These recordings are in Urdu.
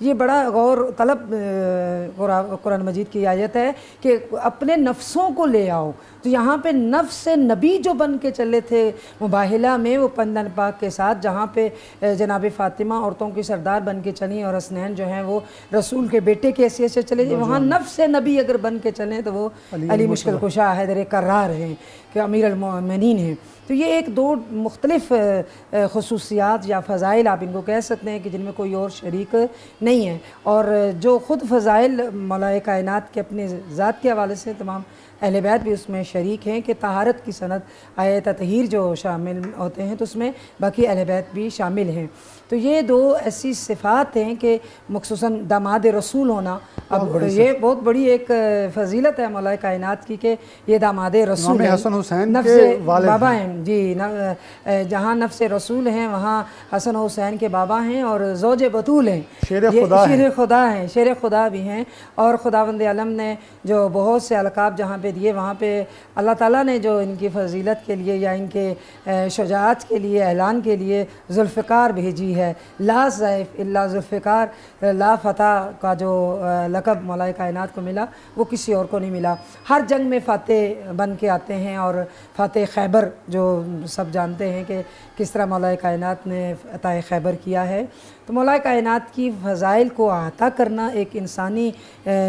یہ بڑا غور طلب قرآن مجید کی آیت ہے کہ اپنے نفسوں کو لے آؤ. تو یہاں پہ نفس نبی جو بن کے چلے تھے مباہلہ میں وہ پندن پاک کے ساتھ، جہاں پہ جناب فاطمہ عورتوں کی سردار بن کے چلیں اور حسنین جو ہیں وہ رسول کے بیٹے کی حیثیت سے چلے، وہاں نفس نبی اگر بن کے چلیں تو وہ علی مشکل کشا حیدر کرار ہیں کہ امیر المومنین ہیں. تو یہ ایک دو مختلف خصوصیات یا فضائل آپ ان کو کہہ سکتے ہیں کہ جن میں کوئی اور شریک نہیں ہے، اور جو خود فضائل مولا کائنات کے اپنے ذات کے حوالے سے تمام اہل بیت بھی اس میں شریک ہیں کہ طہارت کی سند آیت تطہیر جو شامل ہوتے ہیں تو اس میں باقی اہل بیت بھی شامل ہیں. تو یہ دو ایسی صفات ہیں کہ مخصوصاً داماد رسول ہونا، اب یہ بہت بڑی ایک فضیلت ہے مولا کائنات کی کہ یہ داماد رسول ہیں، حسن حسین نفس کے والد بابا ہیں. جی، جہاں نفس رسول ہیں وہاں حسن حسین کے بابا ہیں اور زوج بطول ہیں، شیر خدا ہیں، شیر خدا بھی ہیں. اور خداوند عالم نے جو بہت سے القاب جہاں پہ دیے، وہاں پہ اللہ تعالیٰ نے جو ان کی فضیلت کے لیے یا ان کے شجاعت کے لیے اعلان کے لیے ذوالفقار بھیجی ہے. لا ضعیف الا ذوالفقار، لا فتح کا جو لقب مولا کائنات کو ملا وہ کسی اور کو نہیں ملا. ہر جنگ میں فاتح بن کے آتے ہیں، اور فاتح خیبر جو سب جانتے ہیں کہ کس طرح مولا کائنات نے عطا خیبر کیا ہے. تو مولا کائنات کی فضائل کو احاطہ کرنا ایک انسانی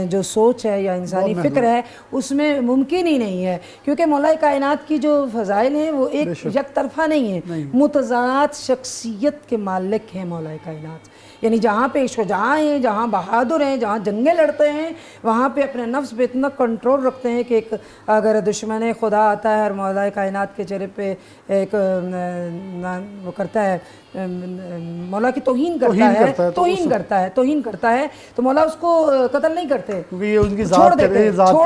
جو سوچ ہے یا انسانی فکر ہے اس میں ممکن ہی نہیں ہے، کیونکہ مولا کائنات کی جو فضائل ہیں وہ ایک یک طرفہ نہیں ہیں، متضاد شخصیت کے مالک ہیں مولا کائنات. یعنی جہاں پہ شجاع ہیں، جہاں بہادر ہیں، جہاں جنگیں لڑتے ہیں، وہاں پہ اپنے نفس پہ اتنا کنٹرول رکھتے ہیں کہ ایک اگر دشمن خدا آتا ہے اور مولا کائنات کے چہرے پہ ایک وہ کرتا ہے، مولا کی توہین کرتا ہے تو مولا اس کو قتل نہیں کرتے، چھوڑ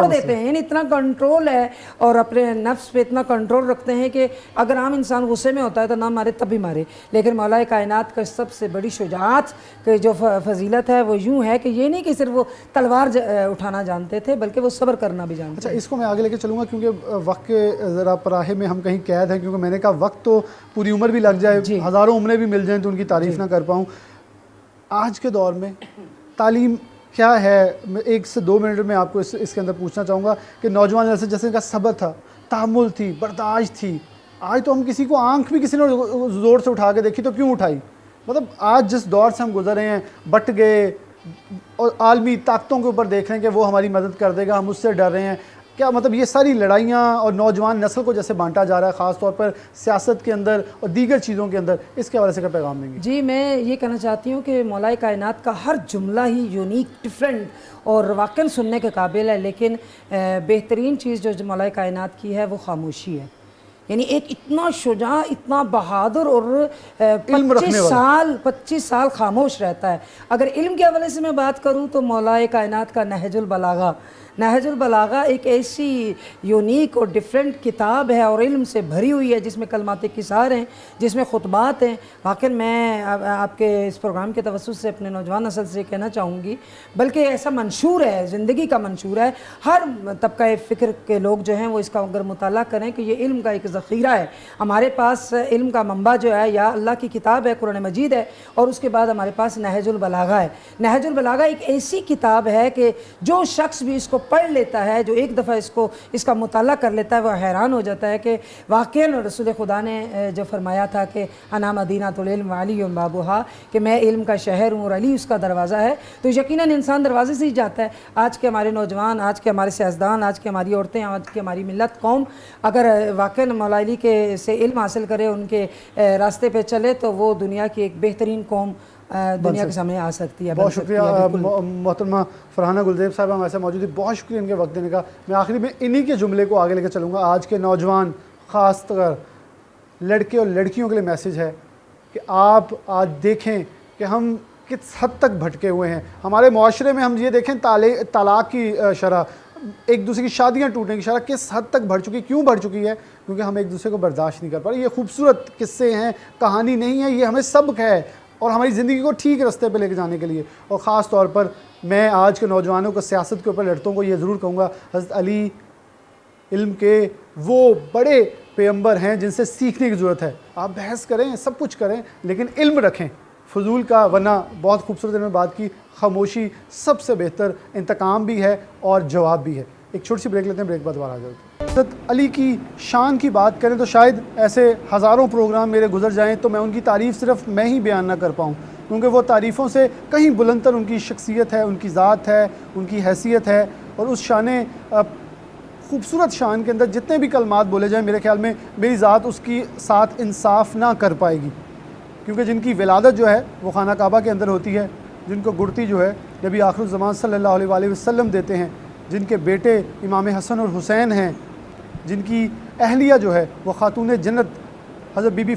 دیتے ہیں. یعنی اتنا کنٹرول ہے اور اپنے نفس پہ اتنا کنٹرول رکھتے ہیں کہ اگر عام انسان غصے میں ہوتا ہے تو نہ مارے تب بھی مارے. لیکن مولا کائنات کا سب سے بڑی شجاعت کہ جو فضیلت ہے وہ یوں ہے کہ یہ نہیں کہ صرف وہ تلوار اٹھانا جانتے تھے بلکہ وہ صبر کرنا بھی جانتے. اچھا، اس کو میں آگے لے کے چلوں گا کیونکہ وقت کے ذرا پراہے میں ہم کہیں قید ہیں، کیونکہ میں نے کہا وقت تو پوری عمر بھی لگ جائے، ہزاروں عمریں بھی مل جائیں تو ان کی تعریف نہ کر پاؤں. آج کے دور میں تعلیم کیا ہے؟ میں 1 سے 2 منٹ میں آپ کو اس کے اندر پوچھنا چاہوں گا کہ نوجوان جیسے کا صبر تھا، تحمل تھی، برداشت تھی. آج تو ہم کسی کو آنکھ بھی کسی نے زور سے اٹھا کے دیکھی تو کیوں اٹھائی؟ مطلب آج جس دور سے ہم گزر رہے ہیں، بٹ گئے اور عالمی طاقتوں کے اوپر دیکھ رہے ہیں کہ وہ ہماری مدد کر دے گا، ہم اس سے ڈر رہے ہیں. کیا مطلب یہ ساری لڑائیاں اور نوجوان نسل کو جیسے بانٹا جا رہا ہے خاص طور پر سیاست کے اندر اور دیگر چیزوں کے اندر، اس کے حوالے سے کیا پیغام دیں گے؟ جی، میں یہ کہنا چاہتی ہوں کہ مولا کائنات کا ہر جملہ ہی یونیک، ڈیفرنٹ اور واقعاً سننے کے قابل ہے، لیکن بہترین چیز جو مولا کائنات کی ہے وہ خاموشی ہے. یعنی ایک اتنا شجاع، اتنا بہادر اور 25 سال خاموش رہتا ہے. اگر علم کے حوالے سے میں بات کروں تو مولا کائنات کا نہج البلاغہ ایک ایسی یونیک اور ڈیفرنٹ کتاب ہے اور علم سے بھری ہوئی ہے، جس میں کلمات قصار ہیں، جس میں خطبات ہیں. واقعی میں آپ کے اس پروگرام کے توسط سے اپنے نوجوان نسل سے کہنا چاہوں گی، بلکہ ایسا منشور ہے، زندگی کا منشور ہے. ہر طبقہ فکر کے لوگ جو ہیں وہ اس کا اگر مطالعہ کریں کہ یہ علم کا ایک ذخیرہ ہے. ہمارے پاس علم کا منبع جو ہے یا اللہ کی کتاب ہے، قرآن مجید ہے، اور اس کے بعد ہمارے پاس نہج البلاغہ ہے. نہج البلاغہ ایک ایسی کتاب ہے کہ جو شخص بھی اس کو پڑھ لیتا ہے، جو ایک دفعہ اس کا مطالعہ کر لیتا ہے، وہ حیران ہو جاتا ہے کہ واقعاً رسول خدا نے جو فرمایا تھا کہ انا مدینۃ العلم وعلی بابھا، کہ میں علم کا شہر ہوں اور علی اس کا دروازہ ہے. تو یقیناً انسان دروازے سے ہی جاتا ہے. آج کے ہمارے نوجوان، آج کے ہمارے سیاستدان، آج کی ہماری عورتیں، آج کی ہماری ملت قوم اگر واقعاً مولا علی کے سے علم حاصل کرے، ان کے راستے پہ چلے، تو وہ دنیا کی ایک بہترین قوم دنیا کے سامنے آ سکتی ہے. بہت شکریہ محترمہ فرحانہ گلزیب صاحب، ہم ایسے موجود ہیں. بہت شکریہ ان کے وقت دینے کا. میں آخری میں انہی کے جملے کو آگے لے کے چلوں گا. آج کے نوجوان، خاص طور لڑکے اور لڑکیوں کے لیے میسیج ہے کہ آپ آج دیکھیں کہ ہم کس حد تک بھٹکے ہوئے ہیں. ہمارے معاشرے میں ہم یہ دیکھیں طلاق کی شرح، ایک دوسرے کی شادیاں ٹوٹنے کی شرح کس حد تک بڑھ چکی. کیوں بڑھ چکی ہے؟ کیونکہ ہم ایک دوسرے کو برداشت نہیں کر پا رہے. یہ خوبصورت قصے ہیں، کہانی نہیں ہے، یہ ہمیں سبق ہے اور ہماری زندگی کو ٹھیک راستے پہ لے کے جانے کے لیے. اور خاص طور پر میں آج کے نوجوانوں کو، سیاست کے اوپر لڑتوں کو یہ ضرور کہوں گا، حضرت علی علم کے وہ بڑے پیغمبر ہیں جن سے سیکھنے کی ضرورت ہے. آپ بحث کریں، سب کچھ کریں، لیکن علم رکھیں. فضول کا، ورنہ بہت خوبصورت میں بات کی، خاموشی سب سے بہتر انتقام بھی ہے اور جواب بھی ہے۔ ایک چھوٹی سی بریک لیتے ہیں، بریک بعد دوبارہ آ جاتے ہیں۔ حضرت علی کی شان کی بات کریں تو شاید ایسے ہزاروں پروگرام میرے گزر جائیں تو میں ان کی تعریف صرف میں ہی بیان نہ کر پاؤں، کیونکہ وہ تعریفوں سے کہیں بلندتر ان کی شخصیت ہے، ان کی ذات ہے، ان کی حیثیت ہے، اور اس شان خوبصورت شان کے اندر جتنے بھی کلمات بولے جائیں میرے خیال میں میری ذات اس کی ساتھ انصاف نہ کر پائے گی، کیونکہ جن کی ولادت جو ہے وہ خانہ کعبہ کے اندر ہوتی ہے، جن کو گڑتی جو ہے نبی آخر الزمان صلی اللہ علیہ وآلہ وسلم دیتے ہیں، جن کے بیٹے امام حسن اور حسین ہیں، جن کی اہلیہ جو ہے وہ خاتون جنت حضرت بی بی